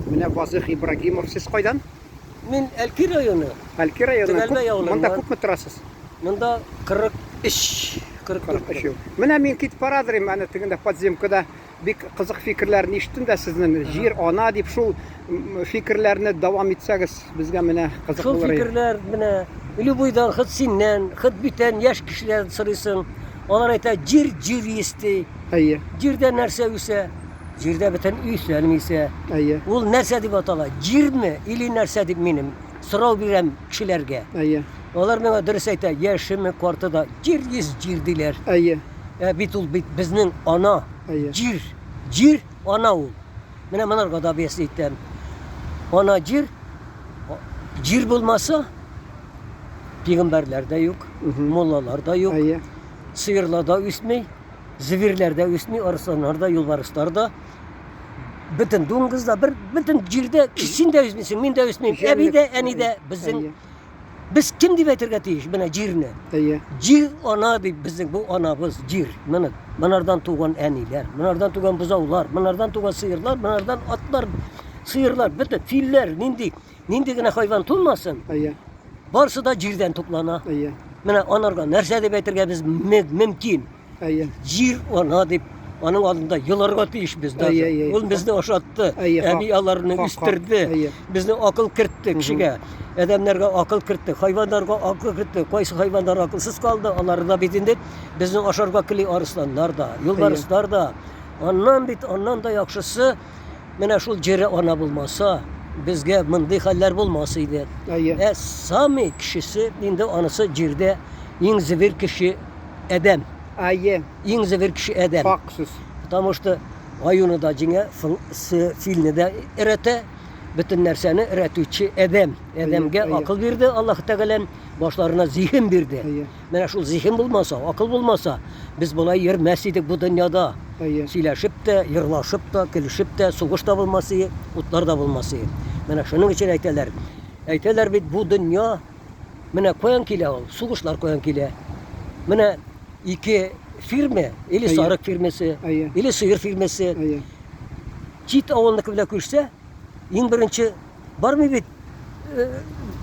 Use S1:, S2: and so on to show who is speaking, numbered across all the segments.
S1: Менә Вазык Ибрагимов, siz кайдан?
S2: Min Elki rayonu.
S1: Әлки районынан.
S2: Төгәлмә яулым
S1: Монда
S2: бар.
S1: күпме торасыз?
S2: Монда 43, 44.
S1: Өчәү. Менә мин китеп барадыр, менә тегендә подземкада бик кызык фикерләрне ишеттем дә сезнең җир ана дип шул фикерләрне дәвам итсәгез, безгә менә кызык
S2: Шул
S1: булыр.
S2: fikirler менә Любойдан, хит синнән, хит бүтән яшь кешеләр сорыйсың. Алар әйтә, җир исти.
S1: Әйе,
S2: Җирдә нәрсә үсә? Җирдә бөтен үсәлмисә.
S1: әйе,
S2: Ул нәрсә дип атала? Җирме или нәрсә дип минем сорау бирәм кешеләргә.
S1: әйе,
S2: Алар миңа дөрес әйтә, яшеме, картыда җир диләр.
S1: әйе,
S2: Бит ул бит безнең ана.
S1: әйе.
S2: Җир ана ул. Менә монарга да бәяс әйтәм. Ана җир булмаса пәйгамбәрләр дә юк, муллалар да юк,
S1: Әйе,
S2: сыерлар да үсмәй, зәвирләр дә үсмәй, арысланнар да, юлбарыслар да. Бөтен дуңгыз да бөтен җирдә син дә үсмисең, мин дә үсмим, әби дә, әни дә безнең. Без кем дип әйтергә тиеш менә җирне?
S1: әйе,
S2: Җир ана дип безнең бу анабыз җир. Менә монардан туган әниләр, монардан туган бузаулар, монардан туган сыерлар, монардан атлар, сыерлар, бөтен филләр, нинди генә хайван тулмасын.
S1: әйе,
S2: Барысы да җирдән туплана.
S1: әйе,
S2: Менә анарга нәрсә дип әйтергә без мөмкин.
S1: әйе,
S2: Җир ана дип аның алдында еларга тиешбез
S1: Әйе,
S2: даже.
S1: әйе.
S2: Ул безне ашатты,
S1: Әйе,
S2: әби аларны
S1: хак,
S2: үстерде.
S1: әйе.
S2: Безне акыл кертте кешегә. Адәмнәргә акыл кертте, хайваннарга акыл кертте. Кайсы хайваннар акылсыз калды, алар да бит инде безне ашарга кили арысланнар да, юлбарыслар да. Аннан да яхшысы менә шул җире ана булмаса, безгә мондый хәлләр булмас иде.
S1: әйе,
S2: Сами кешесе инде анысы җирдә иң зәвир кеше әдәм.
S1: әйе,
S2: Иң зәвир кеше әдәм.
S1: хаклысыз.
S2: Потому что аюны да җиңә, филне дә өйрәтә, бөтен нәрсәне өйрәтүче әдәм. Әдәмгә
S1: Әйе.
S2: акыл бирде Аллаһ Тәгалә, башларына зиһен бирде.
S1: Әйе.
S2: Менә шул зиһен булмаса, акыл булмаса, без болай йөрмәс идек бу дөньяда.
S1: Әйе,
S2: Сөйләшеп тә, йырлашып та, көлешеп тә, сугыш та булмас иде, утлар да булмас иде. Менә шуның өчен әйтәләр. Әйтәләр бит бу дөнья менә каян килә ул? Сугышлар каян килә? Менә ике фирма, или
S1: Әйе.
S2: сарык фирмасы,
S1: Әйе.
S2: или сыер фирмасы,
S1: әйе,
S2: чит авылныкы белән күрсә, иң беренче бармы бит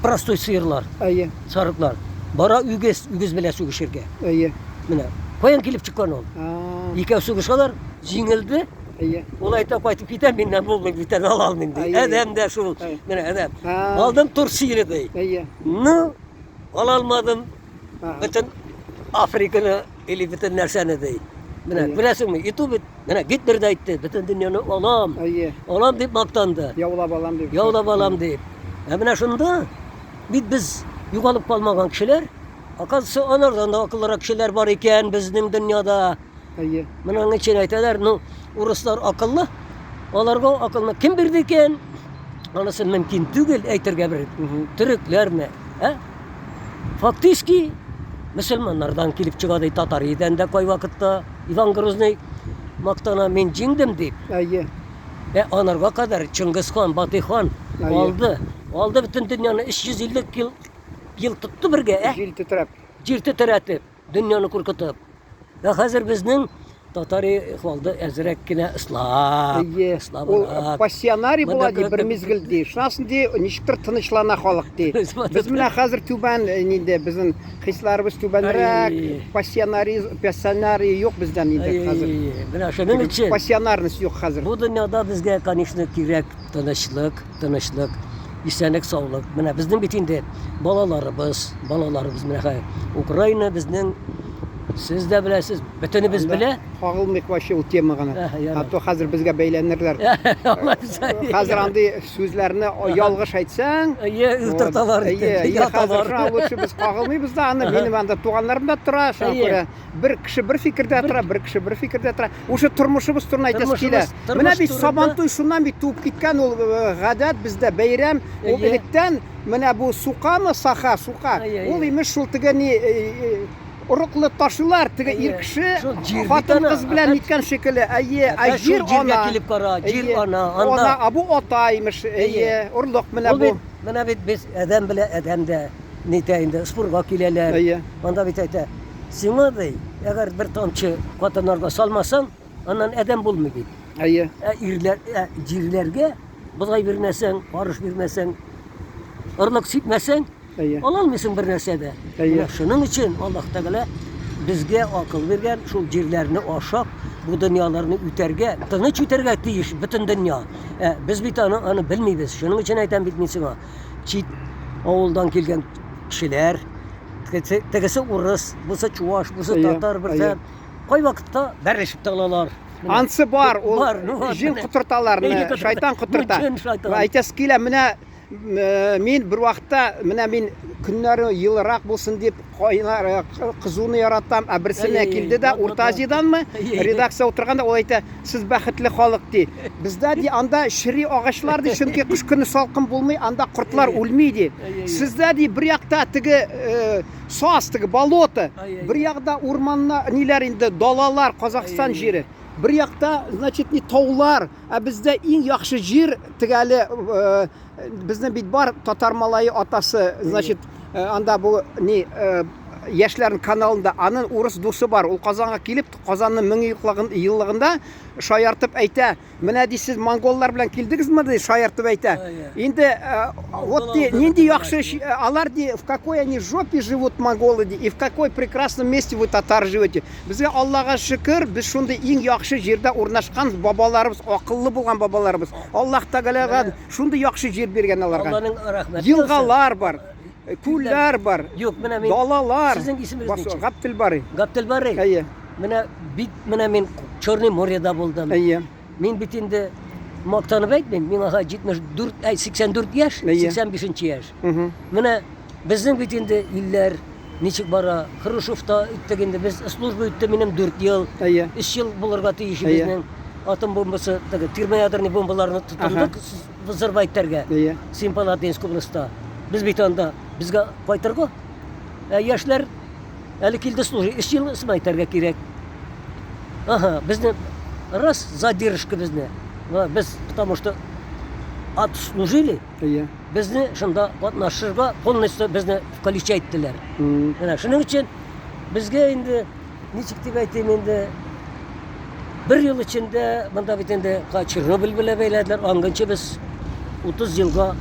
S2: простой сыерлар,
S1: әйе,
S2: сарыклар. Бара үгез белән сугышырга.
S1: әйе,
S2: Менә каян килеп чыккан ул? Икәү сугышалар, җиңелде.
S1: әйе,
S2: Ул әйтә кайтып китә, миннән булмый, битен ала алмыйм ди.
S1: Әйе.
S2: Әдәм дә шул,
S1: Әйе.
S2: менә әдәм.
S1: Aa.
S2: Алдым турсыйны ди.
S1: әйе,
S2: Ну, ала алмадым.
S1: Aa.
S2: Бөтен Африканы или бөтен нәрсәне ди. Менә
S1: Әйе.
S2: беләсеңме, итү бит. Менә Гитлер дә әйтте, бөтен дөньяны алам.
S1: әйе,
S2: Алам дип мактанды.
S1: яулап алам дип.
S2: Яулап алам дип. Менә шунда бит без югалып калмаган кешеләр, акылсы анардан да акыллырак кешеләр бар икән безнең дөньяда.
S1: Әйе,
S2: Моның өчен әйтәләр, ну, урыслар акыллы. Аларга акылны кем бирде икән? Анысы мөмкин түгел әйтергә бер. Төрекләрме? Фактически мөселманнардан килеп чыга ди, татар идән дә кай вакытта Иван Грозный мактана мен җиңдем дип.
S1: әйе,
S2: Анарга кадәр Чингис хан, Батый хан
S1: Әйе.
S2: алды бөтен дөньяны 350 ел тотты бергә,
S1: җил тетрәп.
S2: җир тетрәтеп, дөньяны куркытып. Хәзер безнең татар ихвалды әзрәк кенә ислам.
S1: Әйе,
S2: Ислам
S1: ул
S2: булат.
S1: пассионарий була ди,
S2: Монда
S1: бер мизгел ди. Шунасын ди, ничектер тынычлана халык ди. Без менә хәзер түбән инде безнең хисларыбыз түбәнрәк,
S2: Әйе.
S1: пассионарий юк бездән инде хәзер.
S2: Менә шуның өчен
S1: Пассионарность юк хәзер.
S2: бу дөньяда безгә, конечно, кирәк тынычлык, исәнлек, саулык. Менә безнең бит инде балаларыбыз менә хәзер Украина безнең, сез дә беләсез, бөтенебез белә.
S1: Кагылмыйк вообще ул темага.
S2: ярар.
S1: Ато хәзер безгә бәйләнерләр. Хәзер андый сүзләрне ялгыш әйтсәң,
S2: Утырталар.
S1: хәзер лучше без кагылмыйбыз да, аны минем анда туганнарым да тора, шуңа
S2: Әйе.
S1: күрә бер кеше бер фикердә тора, бер кеше бер фикердә тора. Ушы тормышыбыз турында әйтәсе килә.
S2: Тормышыбыз
S1: Менә бит
S2: турында-
S1: Сабантуй шуннан бит туып киткән ул гадәт бездә бәйрәм, ул
S2: Әйе.
S1: электән менә бу сукамы, сука,
S2: Әйе,
S1: ул
S2: әйе.
S1: имеш шул тегәни урыклы ташылар, теге
S2: Әйе.
S1: ир кеше
S2: Шул җир
S1: хатын
S2: бит
S1: кыз
S2: ана,
S1: белән
S2: ана.
S1: ниткән шикелле. Әйе,
S2: Шул
S1: җир
S2: җиргә
S1: ана.
S2: килеп кара, җир
S1: Әйе.
S2: ана,
S1: Ана,
S2: анда.
S1: абу ата имеш, әйе, урлык менә
S2: Ул
S1: бу.
S2: бит, менә бит без әдәм белән әдәмдә нитә инде спорга киләләр.
S1: Әйе.
S2: Анда бит әйтә, сиңа ди, әгәр бер тамчы хатыннарга салмасаң, аннан әдәм булмый бит.
S1: Әйе,
S2: Ирләр, җирләргә Buzay vermesen, barış vermesen, ırlık sütmesen,
S1: Әйе.
S2: alalmıyorsun bir нәрсе de.
S1: Әйе.
S2: Şunun için Allah Teala bizge akıl vergen, şu cirlerini aşak, bu dünyalarını üterge, tыныç üterge deyiş, bütün dünya. Biz bir tane onu bilmeyiz. Şunun için aytan bitmesin ha. Çit avuldan kelgen kişiler, tegese Urus, busa Çuvaş, busa
S1: Әйе,
S2: Tatar bir
S1: әйе.
S2: de koy vakıtta berleşip talalar.
S1: Ансы бар, ол
S2: Бар, ну,
S1: жин
S2: міне.
S1: құтырталар,
S2: Неге құтырта?
S1: шайтан құтырта.
S2: Жин шайтан.
S1: Айтасы келе, міне мен бір уақытта, міне мен күннәрі йылырақ болсын деп қызуны яратам, бірсіне
S2: Әйе,
S1: келді да,
S2: әйе,
S1: Орта Азиядан мы,
S2: әйе.
S1: редакция отырғанда, ол айта, сіз бақытлы халық де. Бізде де анда шіри ағашлар де, шынке қыш күні салқын болмай, анда құртлар
S2: Әйе.
S1: өлмейді.
S2: Әйе.
S1: Сізде де бір яқта тігі сас, тігі болоты,
S2: Әйе.
S1: бір яқта орманна нелер енді, далалар, Қазақстан
S2: Әйе.
S1: жері. Bir yakta, значит, не таулар, bizde en yaxşı jir tigəli bizden bit var Tatar Malayı atası, значит, anda bu ne Yaşların kanalında anın Urus dostu var. O Kazan'a gelip Kazan'ın 1000 yıllığında şayartıp ayta. Mene de siz Mongollar bilen keldiniz mi de şayartıp ayta. Şimdi вот нинди yaxşı алар de в какой они жопе живут монголы de и в какой прекрасном месте вы татар живете. Bizge Allah'a şükür biz şunda en yaxşı жерде орнашкан babalarımız, akıllı bulgan babalarımız. Allah Teala'ga şunda yaxşı yer bergen alarga.
S2: Allah'ın rahmeti.
S1: Yılgalar var. Küller var.
S2: Yok, mene men.
S1: Dalalar.
S2: Sizin isminiz ne?
S1: Gaptil bari.
S2: Gaptil bari.
S1: Әйе.
S2: Mene men Çorny Morya'da buldum.
S1: Әйе.
S2: Men bitinde maktanıp aytmayayım. Men aha 84 yaş,
S1: Әйе.
S2: 85 yaş.
S1: Hı.
S2: Mene bizning bitinde iller niçik bara, Хрущев'ta ittegende biz служба ütте benim 4 yıl.
S1: Әйе.
S2: 3 yıl bularga teyişi
S1: Әйе.
S2: bizning atom bombası, termoядерный bombalarını tutunduk Azerbaycan'ga.
S1: Әйе.
S2: Semipalatinsk oblastda. Biz bitanda bizga qaytargo. Yoshlar hali keldi служить, 3 yıl ismaytarga kerak. Aha, bizni раз задержка bizni. Biz потому что отслужили.
S1: Әйе.
S2: Bizni shunda qatnashishga полностью bizni включайтdilar. Mana shuning uchun bizga endi nechik deb aytayım endi bir yıl içinde bunda bitende Chernobyl bile beylediler. Angancha biz 30 yılga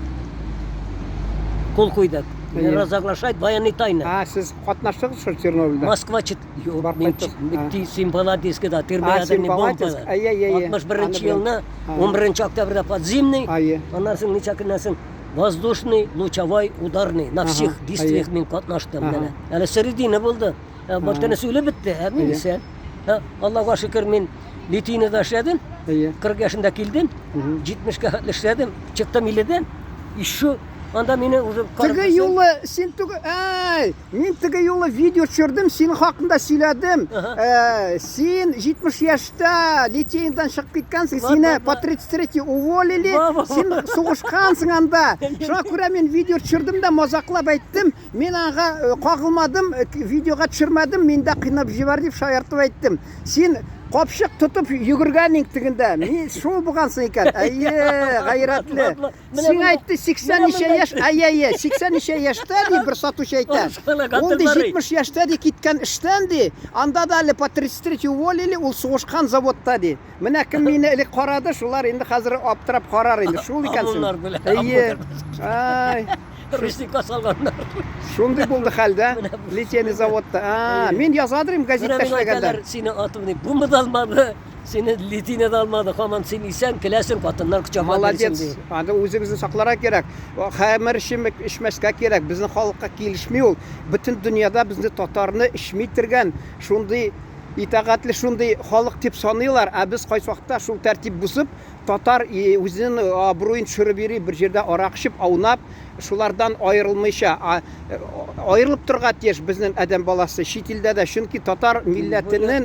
S2: kol koyduk.
S1: Әйе.
S2: Разоглашать военный тайны.
S1: Siz qatnaşdınız şu Çernobyl'da?
S2: Moskva çıt.
S1: Barып
S2: Men
S1: qayттық.
S2: bitti Semipalatinsk'da termoядерный
S1: Semipalatinsk.
S2: bomba.
S1: Әйе, әйе.
S2: 61
S1: Аны
S2: yılını
S1: білем.
S2: 11 октябрьда подземный.
S1: Әйе.
S2: Ondan sonra neçe kınarsın воздушный, лучевой, ударный. На всех действиях men qatnaşdım.
S1: Aha.
S2: Yani serediğine buldu. Başkanı söyle bitti.
S1: Әйе.
S2: Sen. Allah'a şükür men Litina'da yaşadım.
S1: Әйе.
S2: 40 yaşında geldim. 70'e yaşadım. Çıktım ilden. Şu anda beni уже
S1: Tigi yolu sen tigi men tigi yolu video çördüm senin hakkında söyledim. Sen 70 yaşta лицейдан çıkıp ketkensin. Seni по 33 уволили. Sen soğuşkansın anda. Şuna göre men video çördüm de mazaklap aytdım. Men ağa kagılmadım, videoga düşürmedim. Men de kıynap jiberdim, şayartıp aytdım. Sen Qopşıq tutup yugurganing tiginde. Men şu bulgansın ekan. Әйе, gayratlı. Sen aytdı 80 yaş, әйе, 80 yaşta di bir satuş ayta. Oldu 70 yaşta di ketken işten di. Anda da по 33 уволили, ул soğuşkan zavodda di. Mene kim meni ilk qaradı, şular endi hazır aptırap qarar endi. Şul ekansın. Әйе. Ay.
S2: Rustika salganlar.
S1: Şunday buldu halde. Litiyeni zavodda. Men yazadırım gazetede işlegenler.
S2: Seni atımını bomba da almadı. Seni litine de almadı. Aman sen isen kilesin patınlar kucağıma
S1: Молодец. Anda özünüzü saklara gerek. Xəmir içməskə gerek. Bizim halkka gelişmiyor. Bütün dünyada bizni Tatarını içmeytirgen. Şunday itaatli şunday halk tip sanıyorlar. Biz qaysı vaqtda şu tertip buzub Tatar özünün abruyn düşürüp bir жерде arak içip aunap şulardan ayrılmayışa ayrılıp turgat yer bizning adam balası şit ildə də çünki Tatar milletinin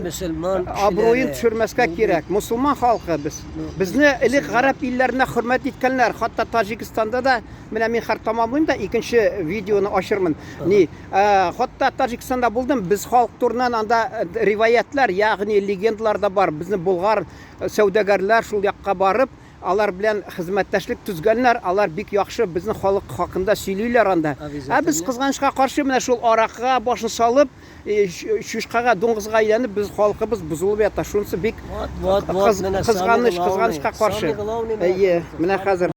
S1: abruyn düşürməskə gerek. Müslüman halkı biz. Bizni ilk Arap illerine hürmet etkenler. Hatta Tajikistan'da da men har tamamlayayım da ikinci videonu aşırmın. Ni hatta Tajikistan'da buldum biz halk turundan anda rivayetler yani legendalar da var. Bizni Bulgar savdogarlar şul yakka barıp alar bilen hizmetleşlik tüzgenler, alar bik yaxşı bizim halk hakkında söylüyorlar anda. Biz kızgançka karşı mene şul arakka başını salıp, şuşkaga, dongızga aylanıp biz halkımız buzulup yata. Şunsu bik kızgançka karşı. Әйе, mene hazır.